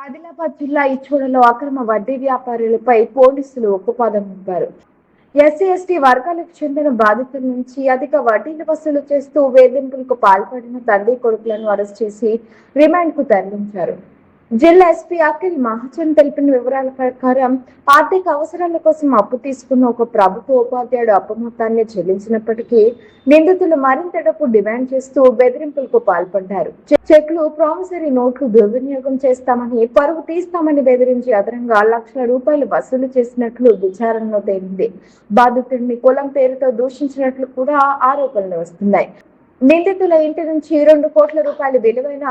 ఆదిలాబాద్ జిల్లా ఇచ్చోడలో అక్రమ వడ్డీ వ్యాపారులపై పోలీసులు ఉక్కుపాదం మోపారు. ఎస్సీ ఎస్టీ వర్గాలకు చెందిన బాధితుల నుంచి అధిక వడ్డీలు వసూలు చేస్తూ వేధింపులకు పాల్పడిన తండ్రి కొడుకులను అరెస్ట్ చేసి రిమాండ్ కు తరలించారు. జిల్లా ఎస్పీ అఖిల్ మహాజన్ తెలిపిన వివరాల ప్రకారం ఆర్థిక అవసరాల కోసం అప్పు తీసుకున్న ఒక ప్రభుత్వ ఉపాధ్యాయుడు అప్పు మొత్తాన్ని చెల్లించినప్పటికీ నిందితులు మరింత డబ్బు డిమాండ్ చేస్తూ బెదిరింపులకు పాల్పడ్డారు. చెక్లు, ప్రామిసరీ నోట్లు దుర్వినియోగం చేస్తామని, పరువు తీస్తామని బెదిరించి అదనంగా లక్షల రూపాయలు వసూలు చేసినట్లు విచారణలో తేలింది. బాధితుడిని కులం పేరుతో దూషించినట్లు కూడా ఆరోపణలు వస్తున్నాయి. నిందితుల ఇంటి నుంచి 2 కోట్ల రూపాయల విలువైన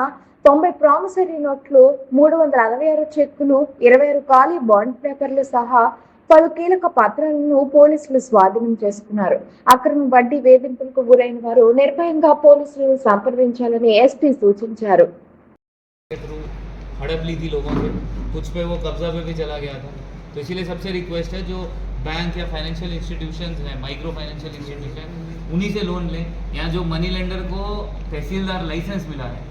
90 ప్రామిసరీ నోట్లు, 366 చెక్కులు, 26 ఖాళీ బాండ్ పేపర్లు సహా పలు కీలక పత్రాలను పోలీసులు స్వాధీనం చేసుకున్నారు. అక్రమ వడ్డీ వేధింపులకు గురైన వారు నిర్భయంగా పోలీసులను సంప్రదించాలని ఎస్పీ సూచించారు. कुछ पे वो कब्जा पे भी चला गया था, तो इसीलिए सबसे रिक्वेस्ट है जो बैंक या फाइनेंशियल इंस्टीट्यूशंस हैं, माइक्रो फाइनेंशियल इंस्टीट्यूशन, उन्हीं से लोन लें। यहाँ जो मनी लेंडर को तहसीलदार लाइसेंस मिला है,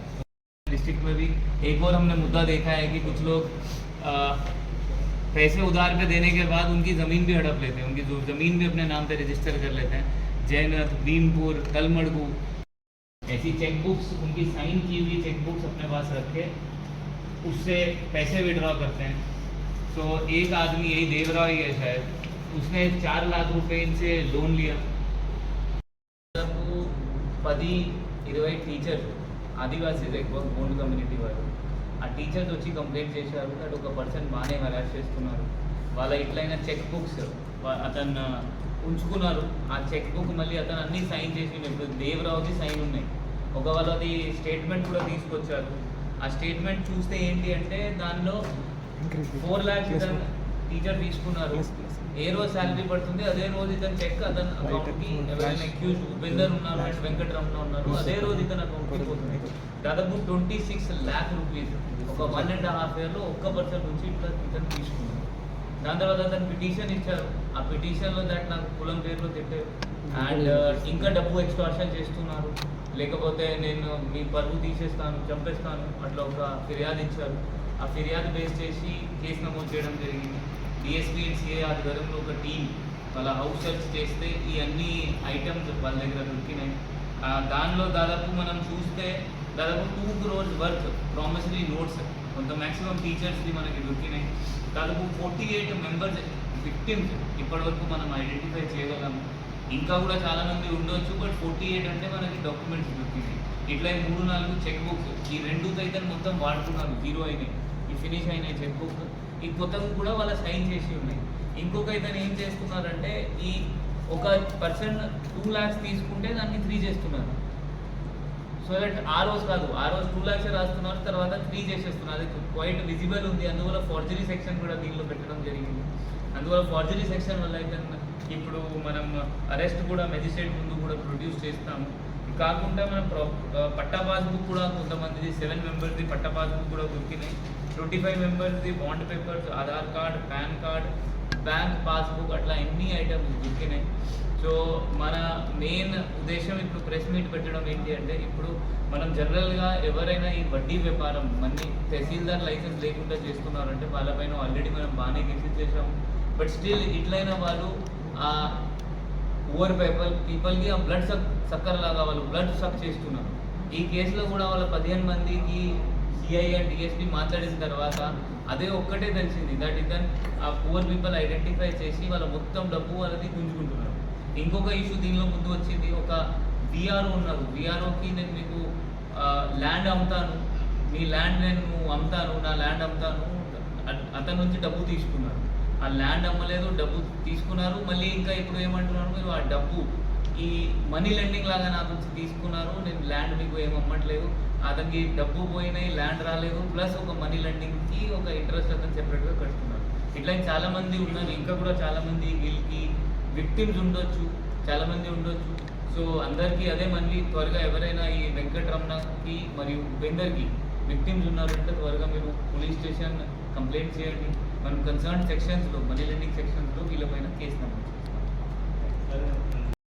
डिस्ट्रिक्ट में भी एक और हमने मुद्दा देखा है कि कुछ लोग पैसे उधार पे देने के बाद उनकी ज़मीन भी हड़प लेते हैं, उनकी ज़मीन भी अपने नाम पे रजिस्टर कर लेते हैं। जैनथ, भीमपुर, तलमड़गू, ऐसी चेकबुक्स, उनकी साइन की हुई चेकबुक्स अपने पास रख के उससे पैसे विड्रॉ करते हैं। तो एक आदमी, यही देवराव ही है शायद, उसने 4 लाख रुपए इनसे लोन लिया। 10-20 టీచర్స్ ఆదివాసీస్ ఎక్కువ బోండ్ కమ్యూనిటీ వాళ్ళు, ఆ టీచర్స్ వచ్చి కంప్లైంట్ చేశారు. అటు ఒక పర్సన్ బాగానే హరాస్ చేస్తున్నారు. వాళ్ళ ఇట్లయిన చెక్ బుక్స్ అతను ఉంచుకున్నారు. ఆ చెక్ బుక్ మళ్ళీ అతను అన్ని సైన్ చేసి, ఇప్పుడు దేవరావుది సైన్ ఉన్నాయి. ఒక వాళ్ళది స్టేట్మెంట్ కూడా తీసుకొచ్చారు. ఆ స్టేట్మెంట్ చూస్తే ఏంటి అంటే దానిలో 4 lakhs ఇతను టీచర్ తీసుకున్నారు. ఏ రోజు శాలరీ పడుతుంది అదే రోజు ఇతను చెక్ అతను అకౌంట్కి, ఎవరైనా అక్యూజ్ ఉపేందర్ ఉన్నారు అండ్ వెంకటరమణ ఉన్నారు, అదే రోజు ఇతను అకౌంట్కి పోతుంది. దాదాపు 26 lakh రూపీస్ ఒక 1.5 yearలో ఒక్క పర్సన్ నుంచి ఇట్లా ఇతను తీసుకున్నారు. దాని తర్వాత అతను పిటిషన్ ఇచ్చారు. ఆ పిటిషన్లో దట్ నాకు కులం పేరులో తిట్టారు అండ్ ఇంకా డబ్బు ఎక్స్టార్షన్ చేస్తున్నారు, లేకపోతే నేను మీ పరువు తీసేస్తాను, చంపేస్తాను, అట్లా ఒక ఫిర్యాదు ఇచ్చారు. ఆ ఫిర్యాదు బేస్ చేసి కేసు నమోదు చేయడం జరిగింది. డిఎస్పీ అండ్ సిఐ ఆధ్వర్యంలో ఒక టీం వాళ్ళ హౌస్ సెర్చ్ చేస్తే ఈ అన్ని ఐటమ్స్ వాళ్ళ దగ్గర దొరికినాయి. దానిలో దాదాపు మనం చూస్తే దాదాపు 2 crores వర్త్ ప్రామిసరీ నోట్స్ కొంత మ్యాక్సిమం టీచర్స్ది మనకి దొరికినాయి. దాదాపు 48 మెంబర్స్ విక్టిమ్స్ ఇప్పటివరకు మనం ఐడెంటిఫై చేయగలము. ఇంకా కూడా చాలామంది ఉండొచ్చు, బట్ 48 అంటే మనకి డాక్యుమెంట్స్ దొరికింది. ఇట్లా 3-4 చెక్ బుక్స్, ఈ 2 అయితే మొత్తం వాడుకున్నారు, 0 అయినాయి, ఈ ఫినిష్ అయినాయి చెక్ బుక్. ఈ కొత్తగా కూడా వాళ్ళ సైన్ చేసి ఉన్నాయి. ఇంకొక ఇతను ఏం చేస్తున్నారంటే, ఈ ఒక పర్సన్ 2 lakhs తీసుకుంటే దాన్ని 3 చేస్తున్నారు. సో దట్ ఆ రోజు కాదు, ఆ రోజు 2 lakhs రాస్తున్నారు, తర్వాత 3 చేసేస్తున్నారు. అది క్వైట్ విజిబుల్ ఉంది. అందువల్ల ఫార్జరీ సెక్షన్ కూడా దీనిలో పెట్టడం జరిగింది. అందువల్ల ఫార్జరీ సెక్షన్ వల్ల అయితే ఇప్పుడు మనం అరెస్ట్ కూడా మెజిస్ట్రేట్ ముందు కూడా ప్రొడ్యూస్ చేస్తాము. కాకుండా మనం పట్టా పాస్బుక్ కూడా కొంతమందిది 7 మెంబర్స్ది పట్టా పాస్బుక్ కూడా దొరికినాయి. 25 మెంబర్స్ది bond papers, Aadhaar card, PAN card, bank passbook, అట్లా ఎన్ని ఐటమ్స్ దొరికినాయి. సో మన మెయిన్ ఉద్దేశం ఇప్పుడు ప్రెస్ మీట్ పెట్టడం ఏంటి అంటే, ఇప్పుడు మనం జనరల్గా ఎవరైనా ఈ వడ్డీ వ్యాపారం మనీ తహసీల్దార్ లైసెన్స్ లేకుండా చేస్తున్నారంటే వాళ్ళపైన ఆల్రెడీ మనం బాగానే కేసెస్ చేసాము. బట్ స్టిల్ ఇట్లయినా వాళ్ళు ఓవర్ పీపుల్కి ఆ బ్లడ్ సక్కర్లాగా వాళ్ళు బ్లడ్ సక్ చేస్తున్నారు. ఈ కేసులో కూడా వాళ్ళ 15 మందికి సిఐ అండ్ డిఎస్పీ మాట్లాడిన తర్వాత అదే ఒక్కటే తెలిసింది, దట్ ఇతన్ ఆ పూర్ పీపుల్ ఐడెంటిఫై చేసి వాళ్ళ మొత్తం డబ్బు వాళ్ళది గుంజుకుంటున్నారు. ఇంకొక ఇష్యూ దీనిలో ముందు వచ్చింది, ఒక విఆర్ఓ ఉన్నారు. విఆర్ఓకి నేను మీకు ల్యాండ్ అమ్ముతాను, మీ ల్యాండ్ నేను అమ్ముతాను, నా ల్యాండ్ అమ్ముతాను, అతని నుంచి డబ్బు తీసుకున్నారు. ఆ ల్యాండ్ అమ్మలేదు, డబ్బు తీసుకున్నారు. మళ్ళీ ఇంకా ఇప్పుడు ఏమంటున్నారు, మీరు ఆ డబ్బు ఈ మనీ లెండింగ్ లాగా నా నుంచి తీసుకున్నారు, నేను ల్యాండ్ మీకు ఏం అమ్మట్లేదు, అతనికి డబ్బు పోయినాయి, ల్యాండ్ రాలేదు, ప్లస్ ఒక మనీ లెండింగ్కి ఒక ఇంట్రెస్ట్ అతను సెపరేట్గా కట్టుకున్నారు. ఇట్లా చాలామంది ఉన్నారు. ఇంకా కూడా చాలామంది వీళ్ళకి విక్టిమ్స్ ఉండొచ్చు, చాలామంది ఉండొచ్చు. సో అందరికీ అదే మళ్ళీ త్వరగా ఎవరైనా ఈ వెంకటరమణకి మరియు ఉపేందర్కి విక్టిమ్స్ ఉన్నారంటే త్వరగా మీరు పోలీస్ స్టేషన్ కంప్లైంట్ చేయండి. మనం కన్సర్న్ సెక్షన్స్లో, మనీ లెండింగ్ సెక్షన్స్లో వీళ్ళపైన కేసు నమోదు.